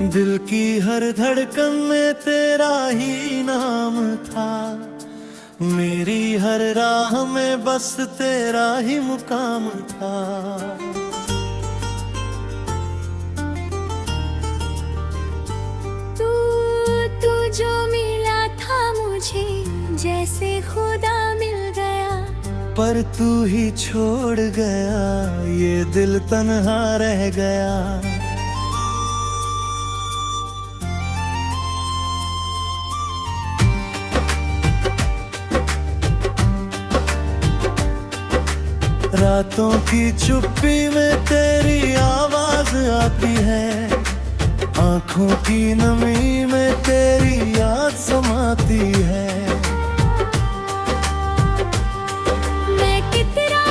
दिल की हर धड़कन में तेरा ही नाम था, मेरी हर राह में बस तेरा ही मुकाम था। तू जो मिला था मुझे जैसे खुदा मिल गया, पर तू ही छोड़ गया ये दिल तन्हा रह गया। रातों की चुप्पी में तेरी आवाज आती है, आंखों की नमी में तेरी याद समाती है। मैं कितना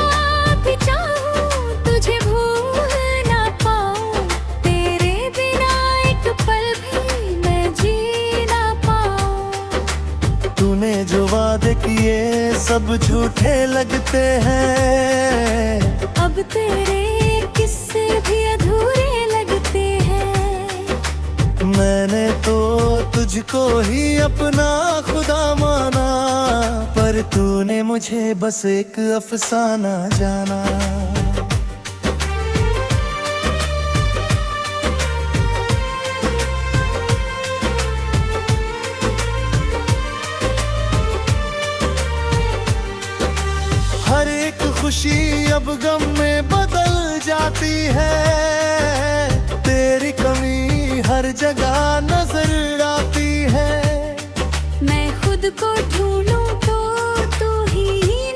भी चाहूं तुझे भूल ना पाऊं, तेरे बिना एक पल भी मैं जी ना पाऊं। तूने जो वादे किए सब झूठे लगते हैं, अब तेरे किस्से भी अधूरे लगते हैं। मैंने तो तुझको ही अपना खुदा माना, पर तूने मुझे बस एक अफसाना जाना। हर एक खुशी अब गम में बदल जाती है, तेरी कमी हर जगह नजर आती है। मैं खुद को ढूंढूं तो तू ही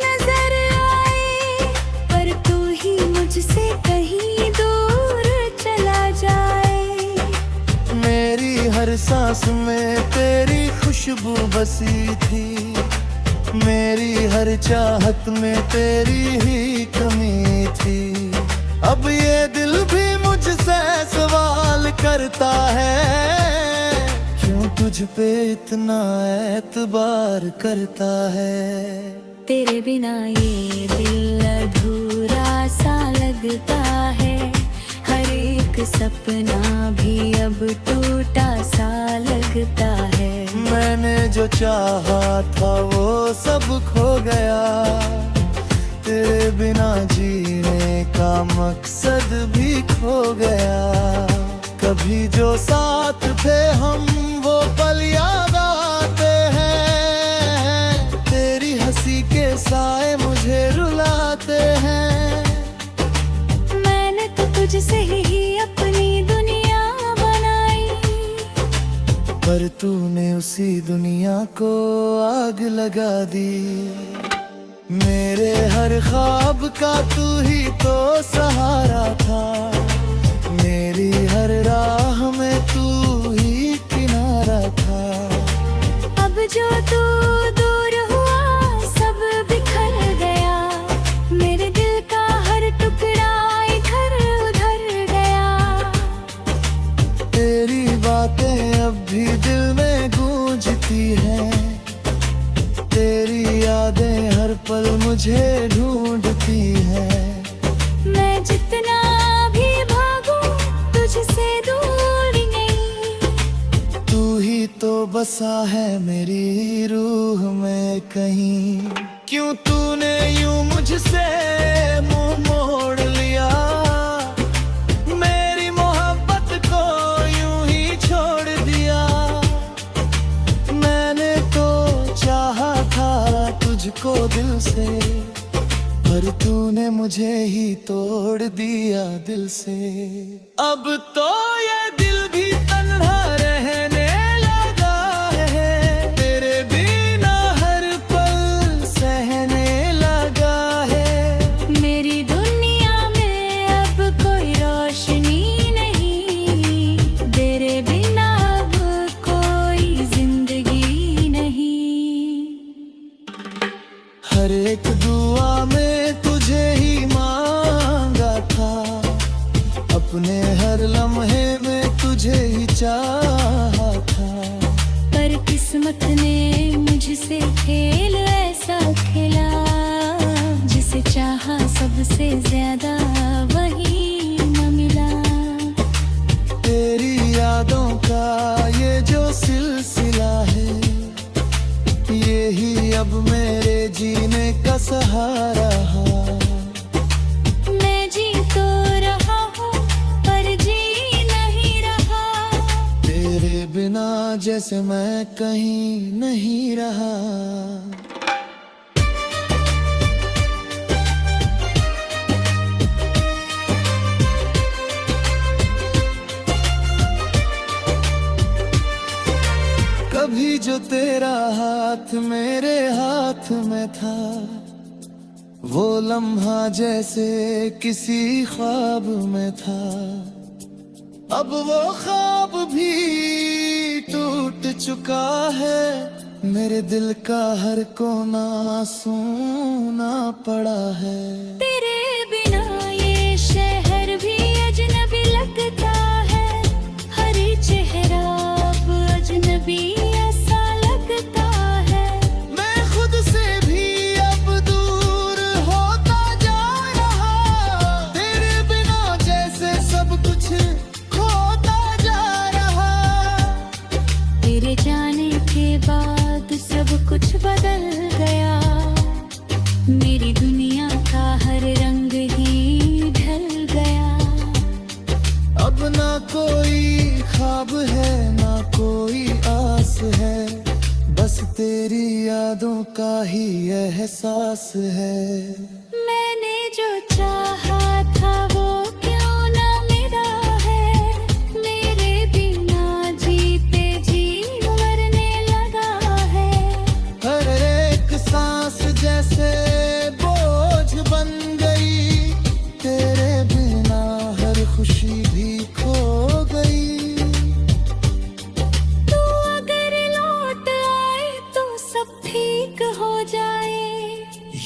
नजर आए, पर तू ही मुझसे कहीं दूर चला जाए। मेरी हर सांस में तेरी खुशबू बसी थी, मेरी हर चाहत में तेरी ही कमी थी। अब ये दिल भी मुझसे सवाल करता है, क्यों तुझ पे इतना एतबार करता है। तेरे बिना ये दिल अधूरा सा लगता है, हर एक सपना भी अब टूटा सा लगता है। मैंने जो चाहा था वो सब खो गया, तेरे बिना जीने का मकसद भी खो गया। कभी जो साथ थे हम वो पल याद आते हैं, तेरी हंसी के साए मुझे रुलाते हैं। मैंने तो तुझसे ही अपनी दुनिया बनाई, पर तूने उसी दुनिया को आग लगा दी। मेरे हर ख्वाब का तू ही तो सहारा था, मेरी हर राह में तू ही किनारा था। अब जो तू दूर हुआ सब बिखर गया, मेरे दिल का हर टुकड़ा इधर उधर गया। तेरी बातें अब भी दिल में गूंजती हैं, तेरी यादें हर पल मुझे ढूंढती हैं। मैं जितना भी भागूं तुझसे दूर नहीं, तू ही तो बसा है मेरी रूह में कहीं। क्यों तूने यूं मुझसे मुंह मोड़ लिया, मेरी मोहब्बत को यूं ही छोड़ दिया। मैंने तो चाहा था तुझको दिल से, पर तूने मुझे ही तोड़ दिया दिल से। अब तो ये दिल भी तन्हा रहने लगा है, तेरे बिना हर पल सहने लगा है। मेरी दुनिया में अब कोई रोशनी नहीं, तेरे बिना अब कोई जिंदगी नहीं। हर एक दुआ में तुझे ही मांगा था, अपने हर लम्हे में तुझे ही चाहा था। पर किस्मत ने मुझसे खेल ऐसा खेला, जिसे चाहा सबसे ज्यादा वही न मिला। तेरी यादों का ये जो सिलसिला है, यही अब मेरे जीने का सहारा है। मैं जी तो रहा हूँ पर जी नहीं रहा, तेरे बिना जैसे मैं कहीं नहीं रहा। कभी जो तेरा हाथ मेरे हाथ में था, वो लम्हा जैसे किसी ख्वाब में था। अब वो ख्वाब भी टूट चुका है, मेरे दिल का हर कोना सूना पड़ा है। तेरे बिना ये शहर भी अजनबी लगता है, हर चेहरा अब अजनबी ऐसा लगता है। मैं खुद से भी अब दूर होता जा रहा, तेरे बिना जैसे सब कुछ खोता जा रहा। तेरे जाने के बाद सब कुछ बदल गया, मेरी दुनिया का हर रंग ही ढल गया। अब ना कोई ख्वाब है ना कोई आस है, बस तेरी यादों का ही एहसास है। मैंने जो चाहा था वो क्यों ना मिला है, मेरे बिना जीते जी मरने लगा है। हर एक सांस जैसे बोझ बन गई, तेरे बिना हर खुशी भी खो गई। तू अगर लौट आए तो सब ठीक हो जाए,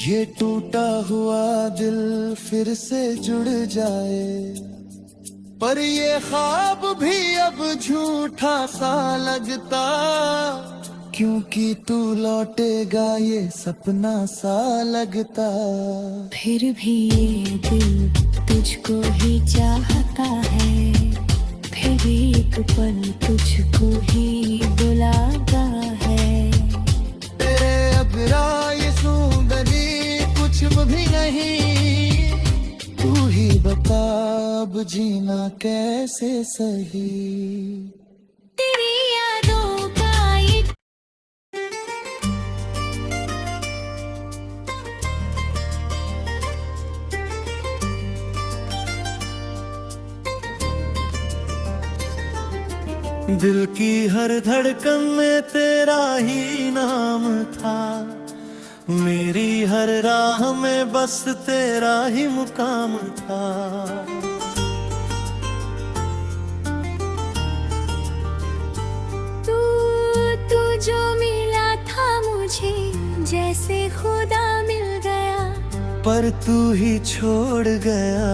ये टूटा हुआ दिल फिर से जुड़ जाए। पर ये ख्वाब भी अब झूठा सा लगता, क्योंकि तू लौटेगा ये सपना सा लगता। फिर भी ये दिल तुझको ही चाहता है, फिर एक पल तुझको ही बुलाता है। तेरे अगरा ये सुंदरी कुछ भी नहीं, तू ही बता अब जीना कैसे सही। तेरी यादों का ये दिल की हर धड़कन में तेरा ही नाम था, मेरी हर राह में बस तेरा ही मुकाम था। तू जो मिला था मुझे जैसे खुदा मिल गया, पर तू ही छोड़ गया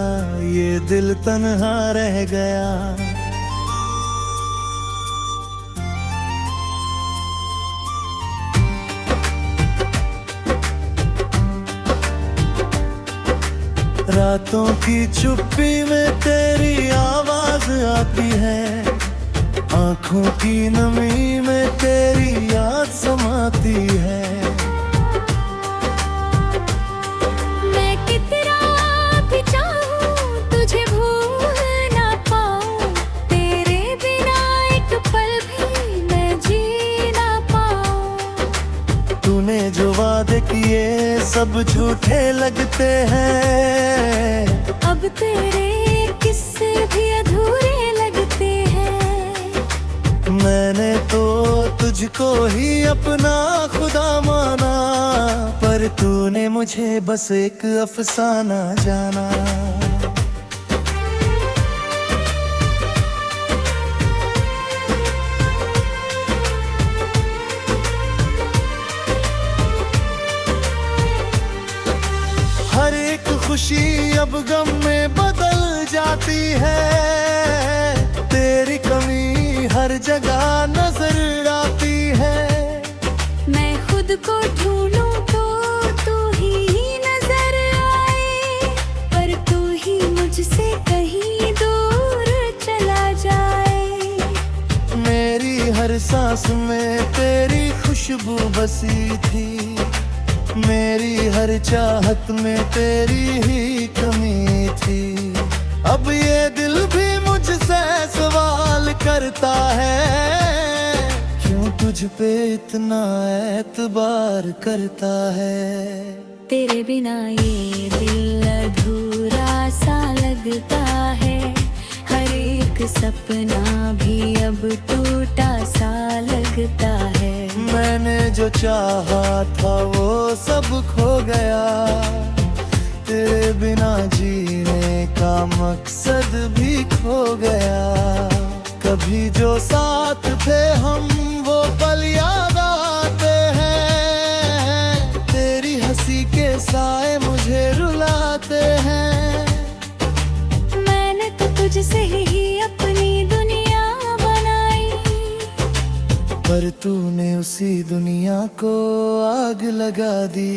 ये दिल तन्हा रह गया। रातों की चुप्पी में तेरी आवाज आती है, आंखों की नमी में तेरी याद समाती है। मैं कितना भी चाहूं तुझे भूल ना पाऊं, तेरे बिना एक पल भी मैं जी ना पाऊं। तूने जो वादे किए सब झूठे लगते हैं, अब तेरे किस्से भी अधूरे लगते हैं। मैंने तो तुझको ही अपना खुदा माना, पर तूने मुझे बस एक अफसाना जाना। हर एक खुशी अब गम में बदल जाती है, तेरी कमी हर जगह नजर आती है। मैं खुद को ढूंढूं तो तू ही नजर आए, पर तू ही मुझसे कहीं दूर चला जाए। में तेरी खुशबू बसी थी, मेरी हर चाहत में तेरी ही कमी थी। अब ये दिल भी मुझसे सवाल करता है, क्यों तुझ पे इतना एतबार करता है। तेरे बिना ये दिल अधूरा सा लगता है, हर एक सपना भी अब टूटा सा लगता है। मैंने जो चाहा था वो सब खो गया, तेरे बिना जीने का मकसद भी खो गया। कभी जो साथ थे हम वो पल याद आते हैं, तेरी हंसी के साए मुझे रुलाते हैं। मैंने तो तुझसे ही अपनी दुनिया बनाई, पर तूने उसी दुनिया को आग लगा दी।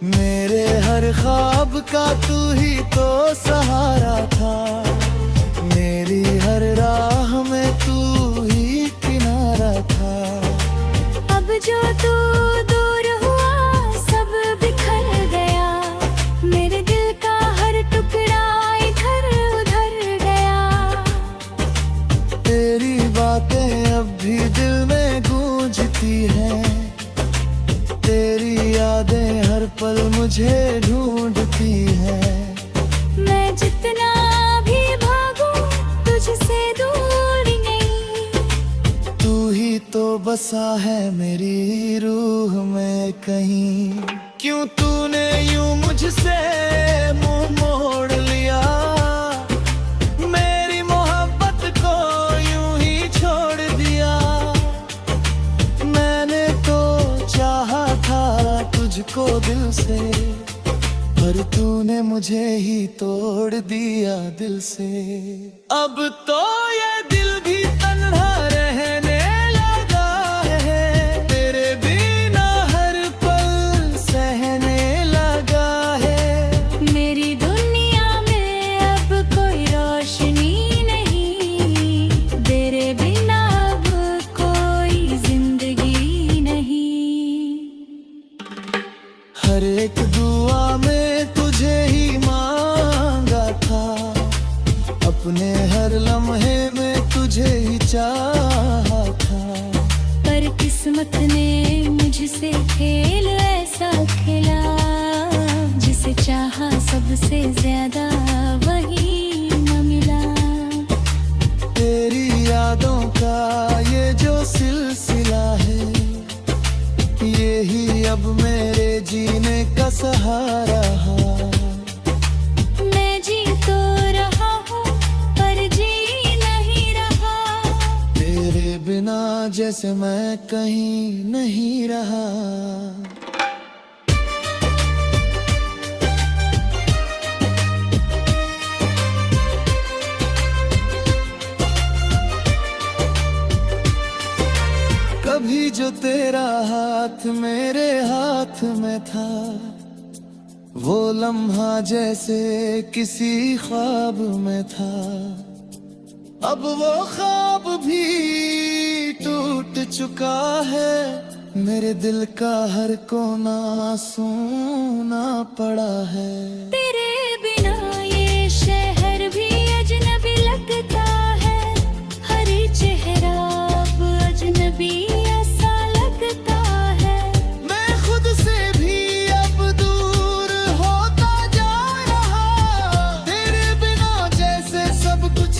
मेरे हर ख्वाब का तू ही तो सहारा था, मेरी हर राह में तू ही किनारा था। अब जो तू दूर हुआ सब बिखर गया, मेरे दिल का हर टुकड़ा इधर उधर गया। तेरी बातें अब भी दिल में गूंजती हैं, तेरी यादें हर पल मुझे ढूंढती हैं। मैं जितना भी भागूं तुझसे दूर नहीं, तू ही तो बसा है मेरी रूह में कहीं। क्यों तूने यूं मुझसे मुंह मोड़ लिया, मेरी मोहब्बत को यूं ही छोड़ दिया। मैंने तो चाहा था तुझको दिल से, पर तूने मुझे ही तोड़ दिया दिल से। अब तो ये दिल भी तन्हा रहने लगा है, तेरे बिना हर पल सहने लगा है। मेरी दुनिया में अब कोई रोशनी नहीं, तेरे बिना अब कोई जिंदगी नहीं। हर एक दुआ में तुझे ही मांगा था, अपने हर लम्हे में तुझे ही चाहा था। पर किस्मत ने मुझसे खेल ऐसा खेला, जिसे चाहा सबसे ज्यादा वही न मिला। तेरी यादों का ये जो सिलसिला है, यही अब मेरे जीने का सहारा है। मैं जी तो रहा हूँ पर जी नहीं रहा, तेरे बिना जैसे मैं कहीं नहीं रहा। कभी जो तेरा हाथ मेरे हाथ में था, वो लम्हा जैसे किसी ख्वाब में था। अब वो ख्वाब भी टूट चुका है, मेरे दिल का हर कोना सूना पड़ा है। तेरे बिना ये शहर भी अजनबी लगता है, हर चेहरा अब अजनबी ऐसा लगता है। मैं खुद से भी अब दूर होता जा रहा, तेरे बिना जैसे सब कुछ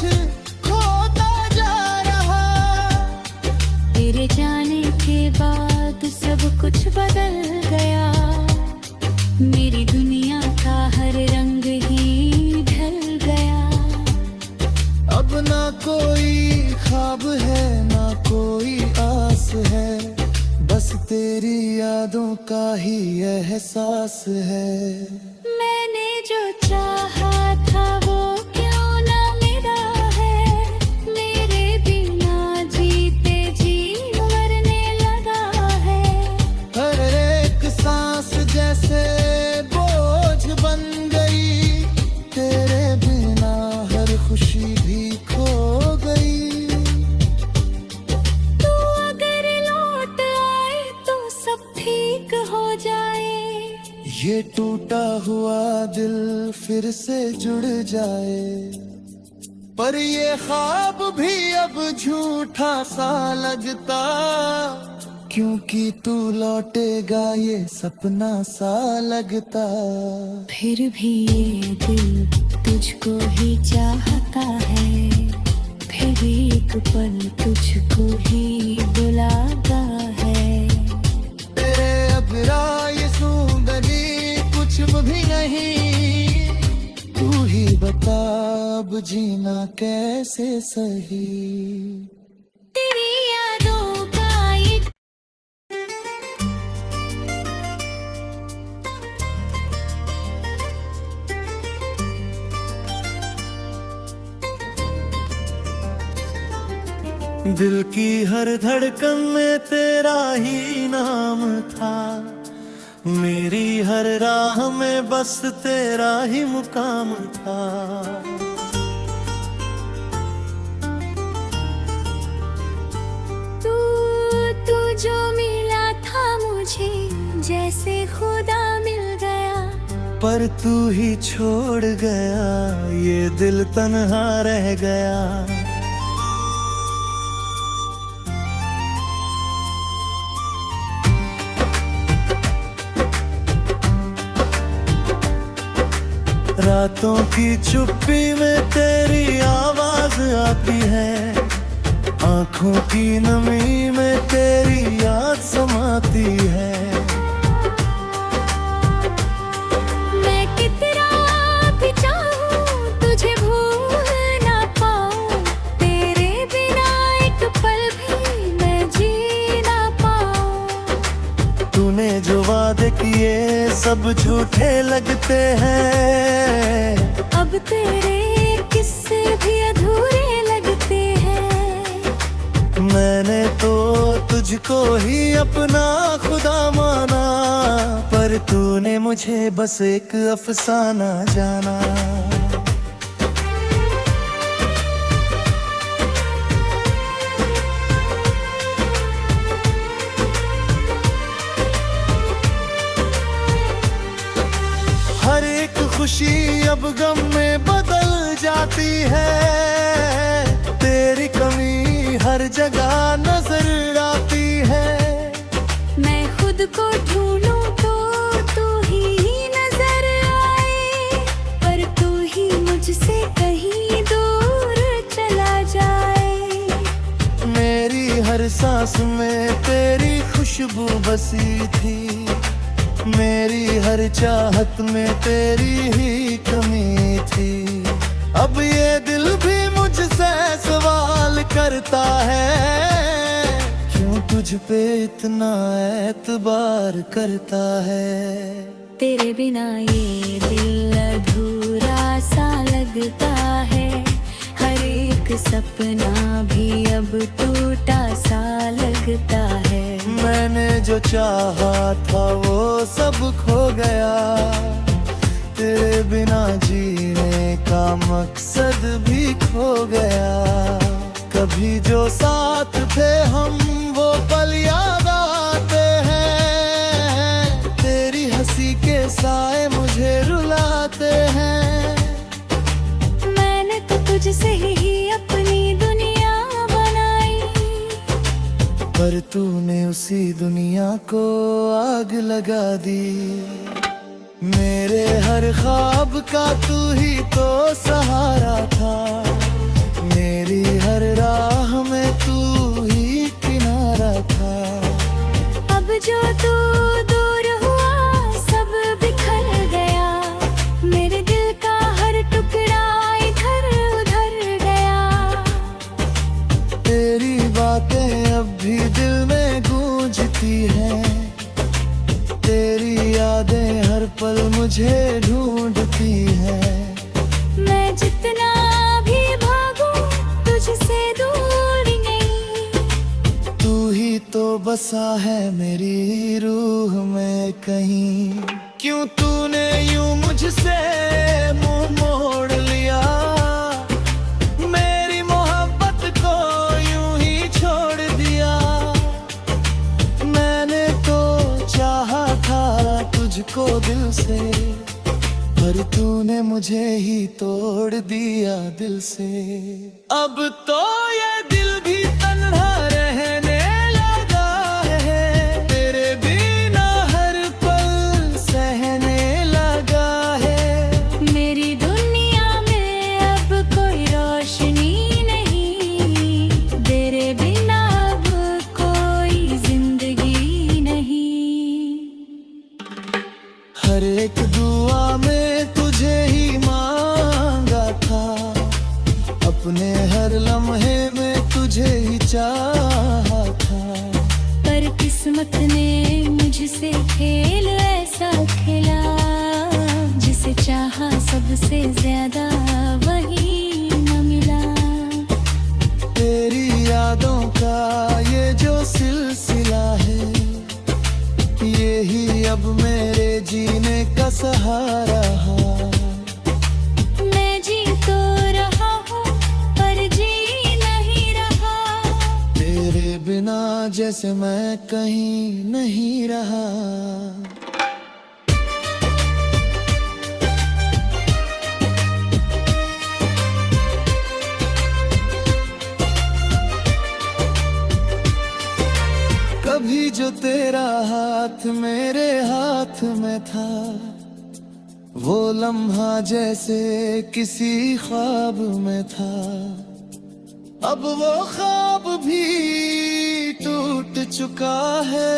खोता जा रहा। तेरे जाने के बाद सब कुछ बदल गया, मेरी दुनिया का हर रंग ही ढल गया। अब ना कोई ख्वाब है ना कोई आस है, बस तेरी यादों का ही एहसास है। मैंने जो चाहा था वो क्यों ना मिला है, मेरे बिना जीते जी मरने लगा है। हर एक सांस जैसे बोझ बन गई, तेरे बिना हर खुशी भी खो गई। तू ये टूटा हुआ दिल फिर से जुड़ जाए, पर ये ख्वाब भी अब झूठा सा लगता, क्योंकि तू लौटेगा ये सपना सा लगता। फिर भी ये दिल तुझको ही चाहता है, फिर एक पल तुझको ही बुलाता है। तेरे अबरा ये सुंदरी कुछ भी नहीं, तू ही बता अब जीना कैसे सही। तेरी यादों का ये दिल की हर धड़कन में तेरा ही नाम था, मेरी हर राह में बस तेरा ही मुकाम था। तू जो मिला था मुझे जैसे खुदा मिल गया, पर तू ही छोड़ गया ये दिल तन्हा रह गया। रातों की चुप्पी में तेरी आवाज आती है, आंखों की नमी में तेरी याद समाती है। मैं कितना भी चाहूं तुझे भूल ना पाऊं, तेरे बिना एक पल भी मैं जी ना पाऊं। तूने जो वादे किए सब झूठे लगते हैं, अब तेरे किस्से भी अधूरे लगते हैं। मैंने तो तुझको ही अपना खुदा माना, पर तूने मुझे बस एक अफसाना जाना। हर एक खुशी अब गम में बदल जाती है, तेरी कमी हर जगह नजर आती है। मैं खुद को ढूंढूं तो तू ही नजर आए, पर तू ही मुझसे कहीं दूर चला जाए। मेरी हर सांस में तेरी खुशबू बसी थी, मेरी हर चाहत में तेरी ही कमी थी। अब ये दिल भी मुझसे सवाल करता है, क्यों तुझ पे इतना एतबार करता है। तेरे बिना ये दिल अधूरा सा लगता है, हर एक सपना भी अब टूटा सा लगता है। मैंने जो चाहा था वो सब खो गया, तेरे बिना जीने का मकसद भी खो गया। कभी जो साथ थे हम वो पल याद आते हैं, तेरी हंसी के साए मुझे रुलाते हैं। मैंने तो तुझसे ही अपनी दुनिया बनाई, पर तूने उसी दुनिया को आग लगा दी। मेरे हर ख्वाब का तू ही तो सहारा था, मेरी हर राह में तू ही किनारा था। अब जो तू दूर हुआ सब बिखर गया, मेरे दिल का हर टुकड़ा इधर उधर गया। तेरी बातें अब भी दिल में गूंजती हैं, तेरी यादें हर पल मुझे ढूंढती हैं। मैं जितना भी भागूं तुझसे दूर नहीं, तू ही तो बसा है मेरी रूह में कहीं। क्यों तूने यूं मुझसे मुंह मोड़ लिया, मेरी मोहब्बत को यूं ही छोड़ दिया। मैंने तो चाहा था तुझको दिल तूने मुझे ही तोड़ दिया दिल से। अब तो ये दिल भी तन्हा रहने लगा है, तेरे बिना हर पल सहने लगा है। मेरी दुनिया में अब कोई रोशनी नहीं, तेरे बिना अब कोई जिंदगी नहीं। हर एक दुआ में तुझे ही मांगा था, अपने हर लम्हे में तुझे ही चाहा था। पर किस्मत ने मुझसे खेल ऐसा खेला, जिसे चाहा सबसे ज्यादा वही न मिला। तेरी यादों का ये जो सिलसिला है, यही अब मेरे जीने का सहारा है। मैं जी तो रहा हूँ पर जी नहीं रहा, तेरे बिना जैसे मैं कहीं नहीं रहा। कभी जो तेरा हाथ मेरे हाथ में था, वो लम्हा जैसे किसी ख्वाब में था। अब वो ख्वाब भी टूट चुका है,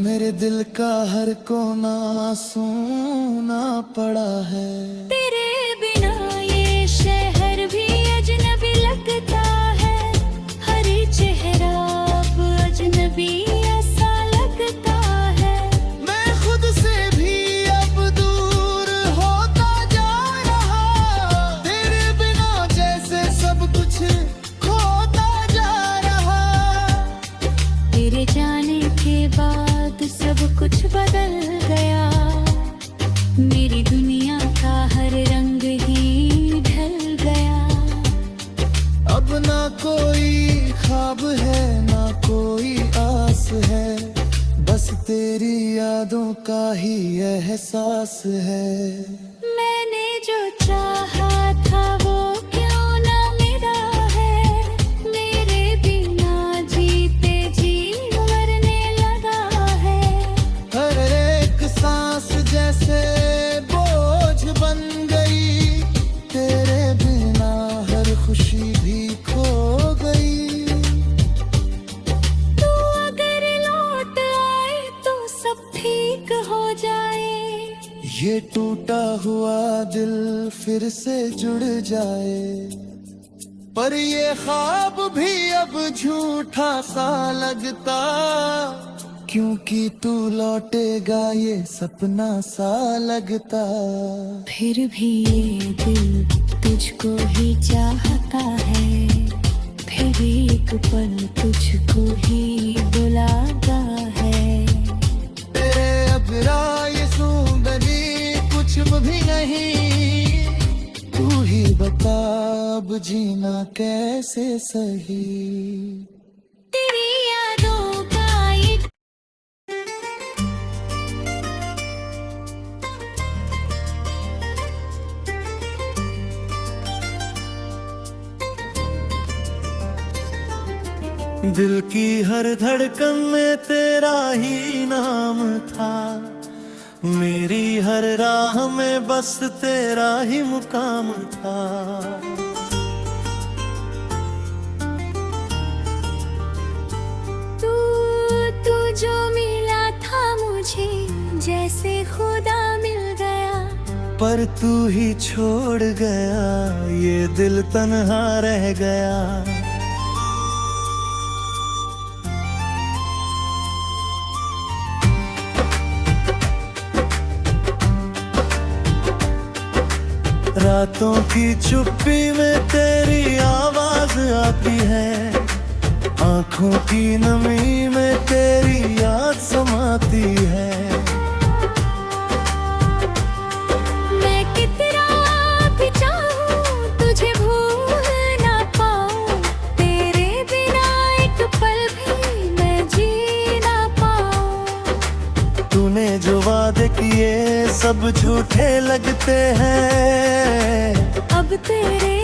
मेरे दिल का हर कोना सूना पड़ा है। तेरे बिना ये शहर भी अजनबी लगता है, हर चेहरा अब अजनबी ऐसा लगता है। मैं खुद से भी अब दूर होता जा रहा, तेरे बिना जैसे सब कुछ खोता जा रहा। तेरे जाने के बाद सब कुछ बदल गया, मेरी दुनिया का हर रंग ही ढल गया। अब ना कोई ख्वाब है ना कोई आस है, बस तेरी यादों का ही एहसास है। मैंने जो चाहा था वो क्यों ना मिला है, मेरे बिना जीते जी मरने लगा है। हर एक सांस जैसे बोझ बन गई, तेरे बिना हर खुशी भी खो गई। तू अगर लौट आए तो सब ठीक हो जाए, ये टूटा हुआ दिल फिर से जुड़ जाए। पर ये ख्वाब भी अब झूठा सा लगता, क्योंकि तू लौटेगा ये सपना सा लगता। फिर भी ये दिल तुझको ही चाहता है, फिर एक पल तुझको ही बुलाता है। तेरे अबरा ये सुंदरी कुछ भी नहीं, तू ही बता अब जीना कैसे सही। तेरी यादों का ये दिल की हर धड़कन में तेरा ही नाम था, मेरी हर राह में बस तेरा ही मुकाम था। तू जो मिला था मुझे जैसे खुदा मिल गया, पर तू ही छोड़ गया ये दिल तन्हा रह गया। रातों की चुप्पी में तेरी आवाज आती है, आंखों की नमी में तेरी याद समाती है। मैं कितना भी चाहूं तुझे भूल ना पाऊं, तेरे बिना एक पल भी मैं जी ना पाऊं। तूने जो वादे वादे किए सब झूठे लगते हैं। अब तेरे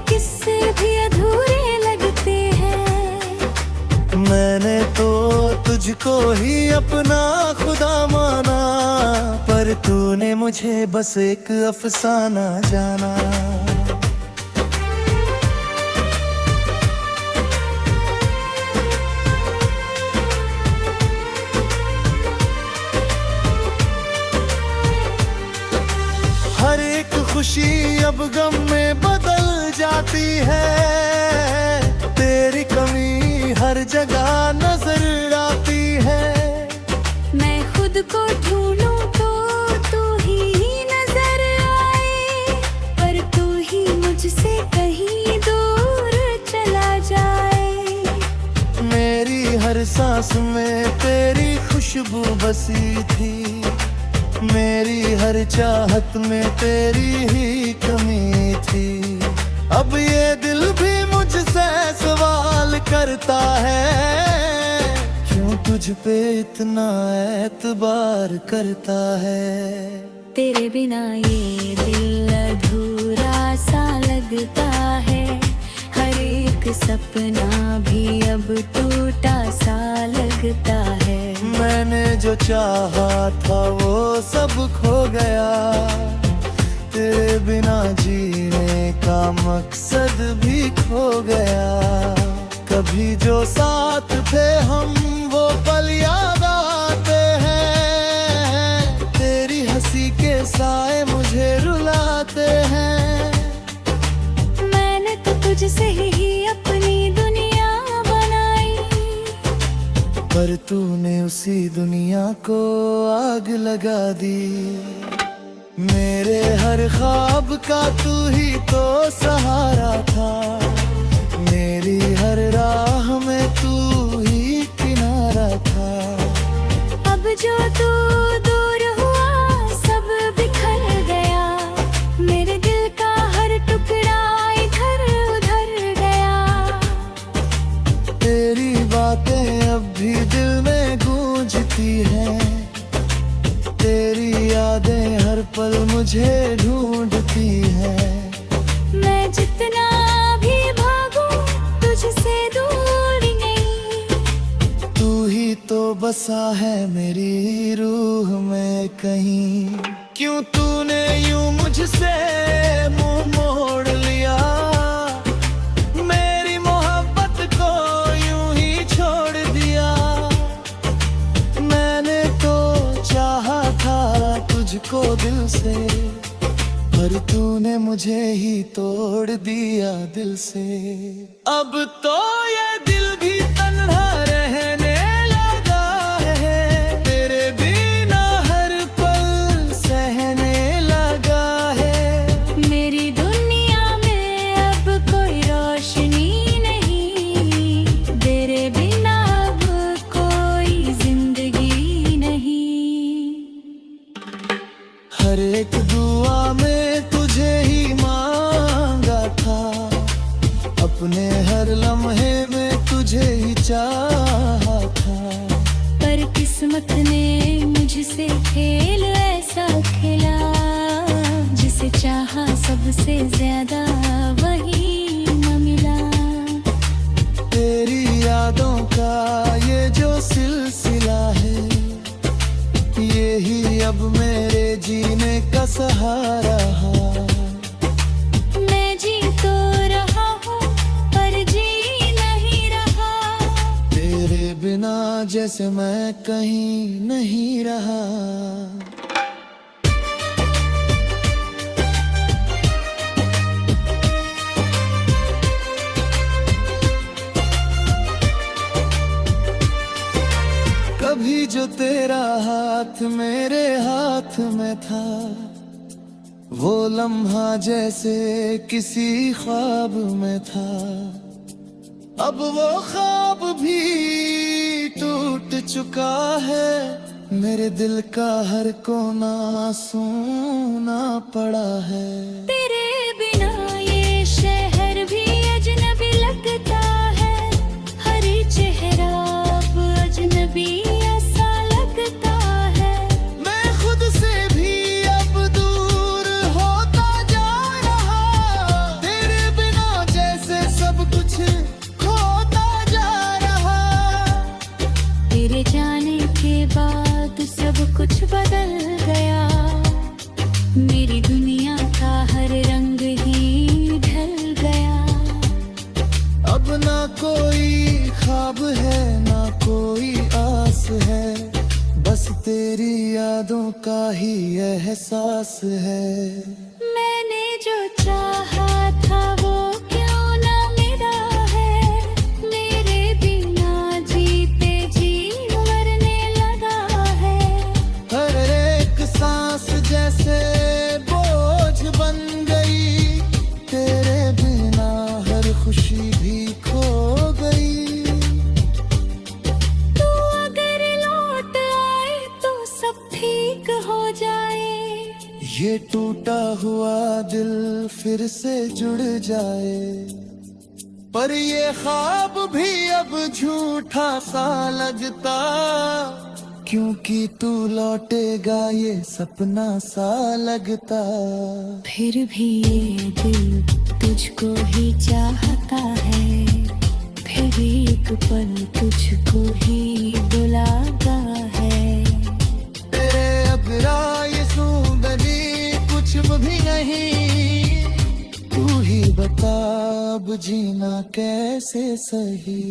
किस्से भी अधूरे लगते हैं। मैंने तो तुझको ही अपना खुदा माना, पर तूने मुझे बस एक अफसाना जाना। हर एक खुशी अब गम में बदल जाती है, तेरी कमी हर जगह नजर आती है। मैं खुद को ढूंढूं तो तू ही नजर आए, पर तू ही मुझसे कहीं दूर चला जाए। मेरी हर सांस में तेरी खुशबू बसी थी, मेरी हर चाहत में तेरी ही कमी थी। अब ये दिल भी मुझसे सवाल करता है, क्यों तुझ पे इतना एतबार करता है। तेरे बिना ये दिल अधूरा सा लगता है, हर एक सपना भी अब टूटा सा लगता है। मैंने जो चाहा था वो सब खो गया, तेरे बिना जीने का मकसद भी खो गया। कभी जो साथ थे हम वो पल याद आते हैं, तेरी हंसी के साए मुझे रुलाते हैं। मैंने तो तुझसे ही अपनी दुनिया बनाई, पर तूने उसी दुनिया को आग लगा दी। मेरे हर ख्वाब का तू ही तो सहारा था, मेरी हर राह में तू ही किनारा था। अब जो तू दूर हुआ सब बिखर गया, मेरे दिल का हर टुकड़ा इधर उधर गया। तेरी बातें अब भी दिल में गूंजती हैं, तेरी यादें हर पल मुझे ढूंढती हैं। मैं जितना भी भागूं तुझसे दूर नहीं, तू ही तो बसा है मेरी रूह में कहीं। क्यों तूने यूं मुझसे मुंह मोड़ लिया, मेरी मोहब्बत को यूं ही छोड़ दिया। मैंने तो चाहा था तुझको दिल से, पर तूने मुझे ही तोड़ दिया दिल से। अब तो ये दिल भी तन्हा रहने लगा है, तेरे बिना हर पल सहने लगा है। मेरी दुनिया में अब कोई रोशनी नहीं, तेरे बिना अब कोई जिंदगी नहीं। हर एक दुआ में तुझे ही मांगा था, अपने हर लम्हे में तुझे ही चाहा था। पर किस्मत ने मुझसे खेल ऐसा खेला, जिसे चाहा सबसे ज्यादा वही न मिला। तेरी यादों का ये जो सिलसिला है, यही अब मेरे जीने का सहारा है। मैं जी तो रहा हूँ पर जी नहीं रहा, तेरे बिना जैसे मैं कहीं नहीं रहा। कभी जो तेरा हाथ मेरे हाथ में था, वो लम्हा जैसे किसी ख्वाब में था। अब वो ख्वाब भी टूट चुका है, मेरे दिल का हर कोना सूना पड़ा है। तेरे बिना ये शहर भी अजनबी लगता है, हर चेहरा अब अजनबी ऐसा लगता है। मैं खुद के बाद सब कुछ बदल गया, मेरी दुनिया का हर रंग ही ढल गया। अब ना कोई ख्वाब है ना कोई आस है, बस तेरी यादों का ही एहसास है। मैंने जो चाहा था वो क्यों ना मिला है, मेरे बिना जीते जी मरने लगा है। हर एक सांस जैसे बोझ बन गई, तेरे बिना हर खुशी भी खो गई। तू अगर लौट आए तो सब ठीक हो जाए, ये टूटा हुआ दिल फिर से जुड़ जाए। पर ये ख्वाब भी अब झूठा सा लगता, क्योंकि तू लौटेगा ये सपना सा लगता। फिर भी ये दिल तुझको ही चाहता है, फिर एक पल तुझको ही बुलाता है। तेरे अगरा ये सुंदरी कुछ भी नहीं, तू ही बता अब जीना कैसे सही।